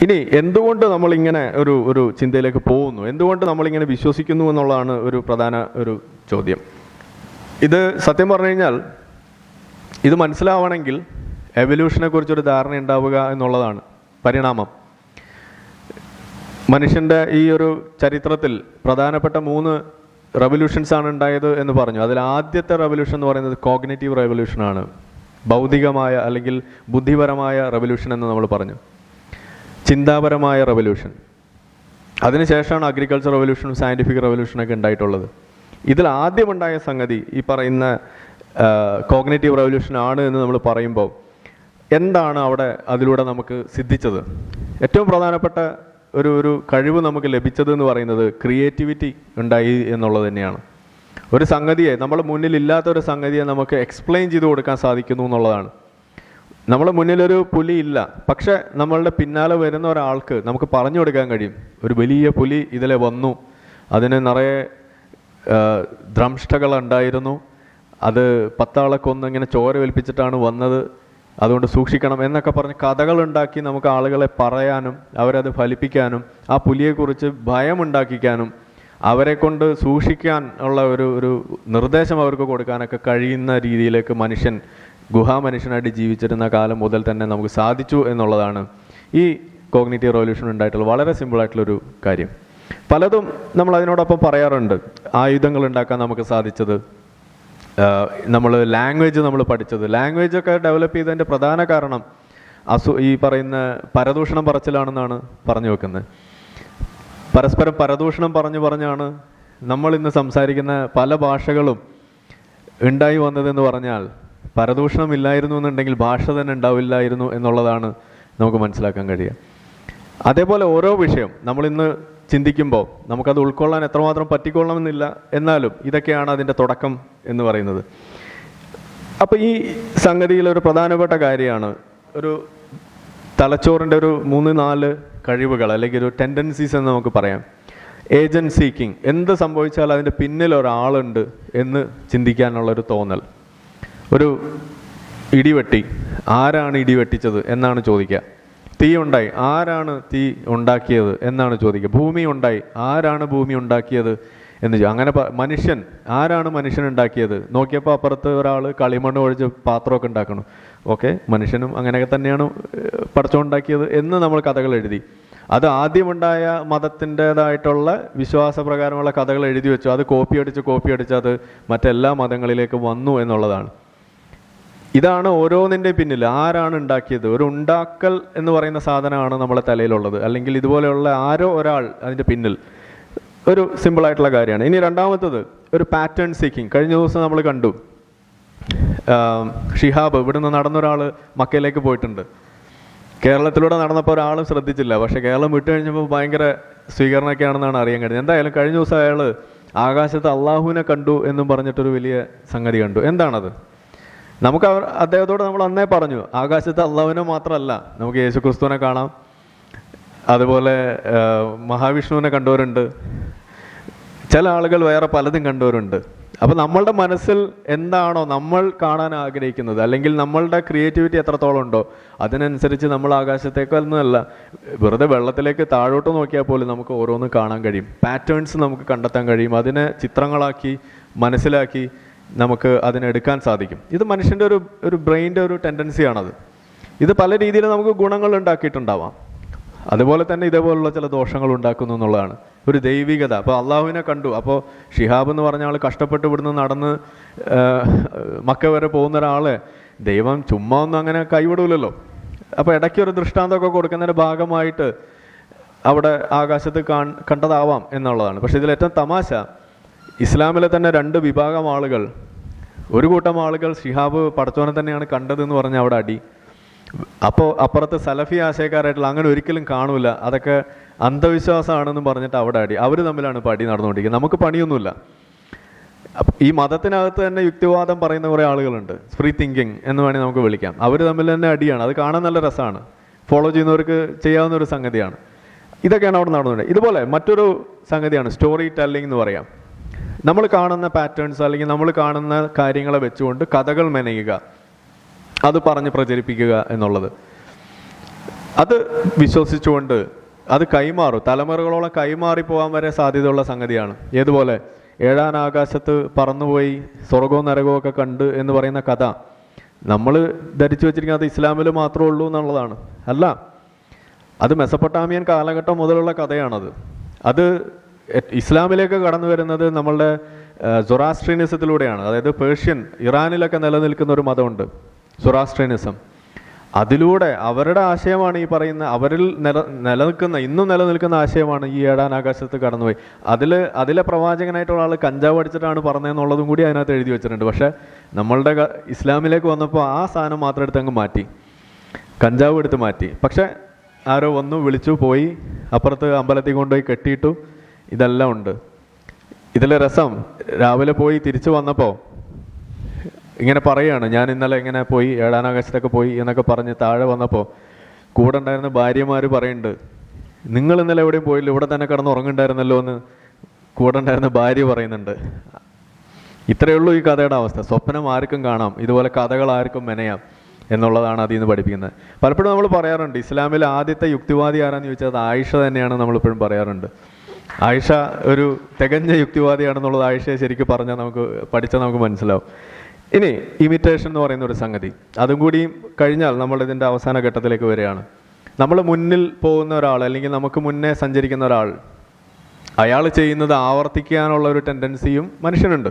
ഇനി എന്തുകൊണ്ട് നമ്മളിങ്ങനെ ഒരു ചിന്തയിലേക്ക് പോകുന്നു, എന്തുകൊണ്ട് നമ്മളിങ്ങനെ വിശ്വസിക്കുന്നു എന്നുള്ളതാണ് ഒരു പ്രധാന ഒരു ചോദ്യം. ഇത് സത്യം പറഞ്ഞു കഴിഞ്ഞാൽ ഇത് മനസ്സിലാവണമെങ്കിൽ എവല്യൂഷനെ കുറിച്ചൊരു ധാരണ ഉണ്ടാവുക എന്നുള്ളതാണ്. പരിണാമം മനുഷ്യൻ്റെ ഈ ഒരു ചരിത്രത്തിൽ പ്രധാനപ്പെട്ട 3 റെവല്യൂഷൻസ് ആണ് ഉണ്ടായത് എന്ന് പറഞ്ഞു. അതിൽ ആദ്യത്തെ റെവല്യൂഷൻ എന്ന് പറയുന്നത് കോഗ്നിറ്റീവ് റെവല്യൂഷനാണ്, ഭൗതികമായ അല്ലെങ്കിൽ ബുദ്ധിപരമായ റെവല്യൂഷൻ എന്ന് നമ്മൾ പറഞ്ഞു, ചിന്താപരമായ റെവല്യൂഷൻ. അതിനുശേഷമാണ് അഗ്രികൾച്ചർ റെവല്യൂഷനും സയൻറ്റിഫിക് റെവല്യൂഷനൊക്കെ ഉണ്ടായിട്ടുള്ളത്. ഇതിൽ ആദ്യമുണ്ടായ സംഗതി ഈ പറയുന്ന കോഗ്നിറ്റീവ് റെവല്യൂഷൻ ആണ് എന്ന് നമ്മൾ പറയുമ്പോൾ എന്താണ് അവിടെ അതിലൂടെ നമുക്ക് സിദ്ധിച്ചത്? ഏറ്റവും പ്രധാനപ്പെട്ട ഒരു കഴിവ് നമുക്ക് ലഭിച്ചത് എന്ന് പറയുന്നത് ക്രിയേറ്റിവിറ്റി ഉണ്ടായി എന്നുള്ളത് തന്നെയാണ്. ഒരു സംഗതിയെ, നമ്മുടെ മുന്നിലില്ലാത്ത ഒരു സംഗതിയെ നമുക്ക് എക്സ്പ്ലെയിൻ ചെയ്ത് കൊടുക്കാൻ സാധിക്കുന്നു എന്നുള്ളതാണ്. നമ്മുടെ മുന്നിലൊരു പുലി ഇല്ല, പക്ഷെ നമ്മളുടെ പിന്നാലെ വരുന്ന ഒരാൾക്ക് നമുക്ക് പറഞ്ഞു കൊടുക്കാൻ കഴിയും, ഒരു വലിയ പുലി ഇതിലെ വന്നു, അതിന് നിറയെ ദ്രംഷ്ടകൾ ഉണ്ടായിരുന്നു, അത് 10 ആളെ കൊന്ന് ഇങ്ങനെ ചോര വലിപ്പിച്ചിട്ടാണ് വന്നത്, അതുകൊണ്ട് സൂക്ഷിക്കണം എന്നൊക്കെ പറഞ്ഞ് കഥകളുണ്ടാക്കി നമുക്ക് ആളുകളെ പറയാനും അവരത് ഫലിപ്പിക്കാനും ആ പുലിയെക്കുറിച്ച് ഭയമുണ്ടാക്കിക്കാനും അവരെ കൊണ്ട് സൂക്ഷിക്കാൻ ഉള്ള ഒരു നിർദ്ദേശം അവർക്ക് കൊടുക്കാനൊക്കെ കഴിയുന്ന രീതിയിലേക്ക് ഗുഹാമനുഷ്യനായിട്ട് ജീവിച്ചിരുന്ന കാലം മുതൽ തന്നെ നമുക്ക് സാധിച്ചു എന്നുള്ളതാണ് ഈ കോഗ്നിറ്റീവ് റെവല്യൂഷൻ ഉണ്ടായിട്ടുള്ള വളരെ സിമ്പിളായിട്ടുള്ളൊരു കാര്യം. പലതും നമ്മൾ അതിനോടൊപ്പം പറയാറുണ്ട്. ആയുധങ്ങൾ ഉണ്ടാക്കാൻ നമുക്ക് സാധിച്ചത്, നമ്മൾ ലാംഗ്വേജ് നമ്മൾ പഠിച്ചത്, ലാംഗ്വേജൊക്കെ ഡെവലപ്പ് ചെയ്തതിൻ്റെ പ്രധാന കാരണം ഈ പറയുന്ന പരദൂഷണം പറച്ചിലാണെന്നാണ് പറഞ്ഞു വെക്കുന്നത്. പരസ്പരം പരദൂഷണം പറഞ്ഞാണ് നമ്മൾ ഇന്ന് സംസാരിക്കുന്ന പല ഭാഷകളും ഉണ്ടായി വന്നതെന്ന് പറഞ്ഞാൽ പരദൂഷണം ഇല്ലായിരുന്നു എന്നുണ്ടെങ്കിൽ ഭാഷ തന്നെ ഉണ്ടാവില്ലായിരുന്നു എന്നുള്ളതാണ് നമുക്ക് മനസ്സിലാക്കാൻ കഴിയുക. അതേപോലെ ഓരോ വിഷയം നമ്മളിന്ന് ചിന്തിക്കുമ്പോൾ നമുക്കത് ഉൾക്കൊള്ളാൻ എത്രമാത്രം പറ്റിക്കൊള്ളണമെന്നില്ല, എന്നാലും ഇതൊക്കെയാണ് അതിൻ്റെ തുടക്കം എന്ന് പറയുന്നത്. അപ്പോൾ ഈ സംഗതിയിലൊരു പ്രധാനപ്പെട്ട കാര്യമാണ് ഒരു തലച്ചോറിൻ്റെ ഒരു 3-4 കഴിവുകൾ അല്ലെങ്കിൽ ഒരു ടെൻഡൻസീസ് എന്ന് നമുക്ക് പറയാം. ഏജന്റ് സീക്കിംഗ്, എന്ത് സംഭവിച്ചാൽ അതിൻ്റെ പിന്നിൽ ഒരാളുണ്ട് എന്ന് ചിന്തിക്കാനുള്ളൊരു തോന്നൽ. ഒരു ഇടിവെട്ടി, ആരാണ് ഇടിവെട്ടിച്ചത് എന്നാണ് ചോദിക്കുക. തീ ഉണ്ടായി, ആരാണ് തീ ഉണ്ടാക്കിയത് എന്നാണ് ചോദിക്കുക. ഭൂമി ഉണ്ടായി, ആരാണ് ഭൂമി ഉണ്ടാക്കിയത് എന്ന് അങ്ങനെ മനുഷ്യൻ, ആരാണ് മനുഷ്യൻ ഉണ്ടാക്കിയത്? നോക്കിയപ്പോൾ അപ്പുറത്ത് ഒരാൾ കളിമണ്ണ് ഒഴിച്ച് പാത്രമൊക്കെ ഉണ്ടാക്കണം. ഓക്കെ, മനുഷ്യനും അങ്ങനെയൊക്കെ തന്നെയാണ് പടച്ചുണ്ടാക്കിയത് എന്ന് നമ്മൾ കഥകൾ എഴുതി. അത് ആദ്യമുണ്ടായ മതത്തിൻ്റെതായിട്ടുള്ള വിശ്വാസപ്രകാരമുള്ള കഥകൾ എഴുതി വെച്ചു. അത് കോപ്പി അടിച്ച് അത് മറ്റെല്ലാ മതങ്ങളിലേക്ക് വന്നു എന്നുള്ളതാണ്. ഇതാണ് ഓരോന്നിൻ്റെ പിന്നിൽ ആരാണ് ഉണ്ടാക്കിയത്. ഒരു ഉണ്ടാക്കൽ എന്ന് പറയുന്ന സാധനമാണ് നമ്മളെ തലയിലുള്ളത്, അല്ലെങ്കിൽ ഇതുപോലെയുള്ള ആരോ ഒരാൾ അതിൻ്റെ പിന്നിൽ. ഒരു സിമ്പിളായിട്ടുള്ള കാര്യമാണ്. ഇനി രണ്ടാമത്തത് ഒരു പാറ്റേൺ സീക്കിങ്. കഴിഞ്ഞ ദിവസം നമ്മൾ കണ്ടു, ഷിഹാബ് ഇവിടുന്ന് നടന്നൊരാൾ മക്കയിലേക്ക് പോയിട്ടുണ്ട്. കേരളത്തിലൂടെ നടന്നപ്പോൾ ഒരാളും ശ്രദ്ധിച്ചില്ല, പക്ഷേ കേരളം വിട്ടു കഴിഞ്ഞപ്പോൾ ഭയങ്കര സ്വീകരണമൊക്കെയാണെന്നാണ് അറിയാൻ കഴിഞ്ഞത്. എന്തായാലും കഴിഞ്ഞ ദിവസം അയാൾ ആകാശത്ത് അള്ളാഹുവിനെ കണ്ടു എന്നും പറഞ്ഞിട്ടൊരു വലിയ സംഗതി കണ്ടു. എന്താണത്? നമുക്ക് അദ്ദേഹത്തോട് നമ്മൾ അന്നേ പറഞ്ഞു, ആകാശത്ത് അള്ളാഹുവിനെ മാത്രമല്ല, നമുക്ക് യേശു ക്രിസ്തുവിനെ കാണാം, അതുപോലെ മഹാവിഷ്ണുവിനെ കണ്ടവരുണ്ട്, ചില ആളുകൾ വേറെ പലതും കണ്ടവരുണ്ട്. അപ്പോൾ നമ്മളുടെ മനസ്സിൽ എന്താണോ നമ്മൾ കാണാൻ ആഗ്രഹിക്കുന്നത്, അല്ലെങ്കിൽ നമ്മളുടെ ക്രിയേറ്റിവിറ്റി എത്രത്തോളം ഉണ്ടോ അതിനനുസരിച്ച് നമ്മൾ ആകാശത്തേക്കൊന്നുമല്ല, വെറുതെ വെള്ളത്തിലേക്ക് താഴോട്ട് നോക്കിയാൽ പോലും നമുക്ക് ഓരോന്നും കാണാൻ കഴിയും. പാറ്റേൺസ് നമുക്ക് കണ്ടെത്താൻ കഴിയും. അതിനെ ചിത്രങ്ങളാക്കി മനസ്സിലാക്കി നമുക്ക് അതിനെടുക്കാൻ സാധിക്കും. ഇത് മനുഷ്യൻ്റെ ഒരു ബ്രെയിൻ്റെ ഒരു ടെൻഡൻസിയാണത്. ഇത് പല രീതിയിൽ നമുക്ക് ഗുണങ്ങൾ ഉണ്ടാക്കിയിട്ടുണ്ടാവാം, അതുപോലെ തന്നെ ഇതേപോലുള്ള ചില ദോഷങ്ങൾ ഉണ്ടാക്കുന്നു എന്നുള്ളതാണ് ഒരു ദൈവികത. അപ്പോൾ അള്ളാഹുവിനെ കണ്ടു, അപ്പോൾ ഷിഹാബ് എന്ന് പറഞ്ഞ ആൾ കഷ്ടപ്പെട്ട് ഇവിടുന്ന് നടന്ന് മക്ക വരെ പോകുന്ന ഒരാളെ ദൈവം ചുമ്മാ ഒന്നും അങ്ങനെ കൈവിടൂലല്ലോ. അപ്പോൾ ഇടയ്ക്കൊരു ദൃഷ്ടാന്തമൊക്കെ കൊടുക്കുന്നതിൻ്റെ ഭാഗമായിട്ട് അവിടെ ആകാശത്ത് കണ്ടതാവാം എന്നുള്ളതാണ്. പക്ഷേ ഇതിലേറ്റവും തമാശ, ഇസ്ലാമിലെ തന്നെ 2 വിഭാഗം ആളുകൾ, ഒരു കൂട്ടം ആളുകൾ ഷിഹാബ് പടച്ചോനെ തന്നെയാണ് കണ്ടതെന്ന് പറഞ്ഞ് അവിടെ അടി. അപ്പോൾ അപ്പുറത്ത് സലഫി ആശയക്കാരായിട്ടുള്ള അങ്ങനെ ഒരിക്കലും കാണൂല, അതൊക്കെ അന്ധവിശ്വാസമാണെന്ന് പറഞ്ഞിട്ട് അവിടെ അടി. അവർ തമ്മിലാണ് ഇപ്പോൾ അടി നടന്നുകൊണ്ടിരിക്കുന്നത്. നമുക്ക് പണിയൊന്നുമില്ല. ഈ മതത്തിനകത്ത് തന്നെ യുക്തിവാദം പറയുന്ന കുറേ ആളുകളുണ്ട്, ഫ്രീ തിങ്കിങ് എന്ന് വേണമെങ്കിൽ നമുക്ക് വിളിക്കാം. അവർ തമ്മിൽ തന്നെ അടിയാണ്. അത് കാണാൻ നല്ല രസമാണ്, ഫോളോ ചെയ്യുന്നവർക്ക് ചെയ്യാവുന്ന ഒരു സംഗതിയാണ്. ഇതൊക്കെയാണ് അവിടെ നടന്നുകൊണ്ടിരിക്കുന്നത്. ഇതുപോലെ മറ്റൊരു സംഗതിയാണ് സ്റ്റോറി ടെല്ലിംഗ് എന്ന് പറയാം. നമ്മൾ കാണുന്ന പാറ്റേൺസ് അല്ലെങ്കിൽ നമ്മൾ കാണുന്ന കാര്യങ്ങളെ വെച്ചുകൊണ്ട് കഥകൾ മെനയുക, അത് പറഞ്ഞ് പ്രചരിപ്പിക്കുക എന്നുള്ളത്. അത് വിശ്വസിച്ചുകൊണ്ട് അത് കൈമാറും, തലമുറകളോളം കൈമാറിപ്പോകാൻ വരെ സാധ്യതയുള്ള സംഗതിയാണ്. ഏതുപോലെ ഏഴാം ആകാശത്ത് പറന്നുപോയി സ്വർഗവും നരകവും ഒക്കെ കണ്ട് എന്ന് പറയുന്ന കഥ നമ്മൾ ധരിച്ചു വെച്ചിരിക്കുന്നത് അത് ഇസ്ലാമിൽ മാത്രമേ ഉള്ളൂ എന്നുള്ളതാണ്. അല്ല, അത് മെസപ്പൊട്ടാമിയൻ കാലഘട്ടം മുതലുള്ള കഥയാണത്. അത് ഇസ്ലാമിലേക്ക് കടന്നു വരുന്നത് നമ്മളുടെ സൊറാസ്ട്രിയനിസത്തിലൂടെയാണ്. അതായത് പേർഷ്യൻ, ഇറാനിലൊക്കെ നിലനിൽക്കുന്ന ഒരു മതമുണ്ട് സൊറാസ്ട്രിയനിസം. അതിലൂടെ അവരുടെ ആശയമാണ് ഈ പറയുന്ന, അവരിൽ ഇന്നും നിലനിൽക്കുന്ന ആശയമാണ് ഈ ഏഴാം ആകാശത്ത് കടന്നുപോയി. അതിലെ പ്രവാചകനായിട്ടുള്ള ആൾ കഞ്ചാവ് അടിച്ചിട്ടാണ് പറഞ്ഞതെന്നുള്ളതും കൂടി അതിനകത്ത് എഴുതി വെച്ചിട്ടുണ്ട്. പക്ഷേ നമ്മളുടെ ഇസ്ലാമിലേക്ക് വന്നപ്പോൾ ആ സാധനം മാത്രം എടുത്ത് അങ്ങ് മാറ്റി, കഞ്ചാവ് എടുത്ത് മാറ്റി. പക്ഷേ ആരോ വന്നു വിളിച്ചു, പോയി അപ്പുറത്ത് അമ്പലത്തിൽ കൊണ്ടുപോയി കെട്ടിയിട്ടു. ഇതെല്ലാം ഉണ്ട്. ഇതിലെ രസം, രാവിലെ പോയി തിരിച്ചു വന്നപ്പോൾ ഇങ്ങനെ പറയുകയാണ്, ഞാൻ ഇന്നലെ ഇങ്ങനെ പോയി ഏഴാം ആകാശത്തൊക്കെ പോയി എന്നൊക്കെ പറഞ്ഞ് താഴെ വന്നപ്പോൾ കൂടെ ഉണ്ടായിരുന്ന ഭാര്യമാർ പറയുന്നുണ്ട്, നിങ്ങൾ ഇന്നലെ എവിടെയും പോയില്ല, ഇവിടെ തന്നെ കിടന്ന് ഉറങ്ങുണ്ടായിരുന്നല്ലോ എന്ന് കൂടെ ഉണ്ടായിരുന്ന ഭാര്യ പറയുന്നുണ്ട്. ഇത്രയേ ഉള്ളൂ ഈ കഥയുടെ അവസ്ഥ. സ്വപ്നം ആർക്കും കാണാം, ഇതുപോലെ കഥകൾ ആർക്കും മെനയാം എന്നുള്ളതാണ് അതിൽ നിന്ന് പഠിപ്പിക്കുന്നത്. പലപ്പോഴും നമ്മൾ പറയാറുണ്ട്, ഇസ്ലാമിലെ ആദ്യത്തെ യുക്തിവാദി ആരാന്ന് ചോദിച്ചാൽ അത് ആയിഷ തന്നെയാണ് നമ്മളിപ്പോഴും പറയാറുണ്ട്. ആയിഷ ഒരു തികഞ്ഞ യുക്തിവാദിയാണെന്നുള്ളത് ആയിഷയെ ശരിക്കും പറഞ്ഞാൽ പഠിച്ചാൽ നമുക്ക് മനസ്സിലാവും. ഇനി ഇമിറ്റേഷൻ എന്ന് പറയുന്ന ഒരു സംഗതി, അതും കൂടി കഴിഞ്ഞാൽ നമ്മൾ ഇതിൻ്റെ അവസാന ഘട്ടത്തിലേക്ക് വരികയാണ്. നമ്മൾ മുന്നിൽ പോകുന്ന ഒരാൾ, അല്ലെങ്കിൽ നമുക്ക് മുന്നേ സഞ്ചരിക്കുന്ന ഒരാൾ, അയാൾ ചെയ്യുന്നത് ആവർത്തിക്കാനുള്ള ഒരു ടെൻഡൻസിയും മനുഷ്യനുണ്ട്.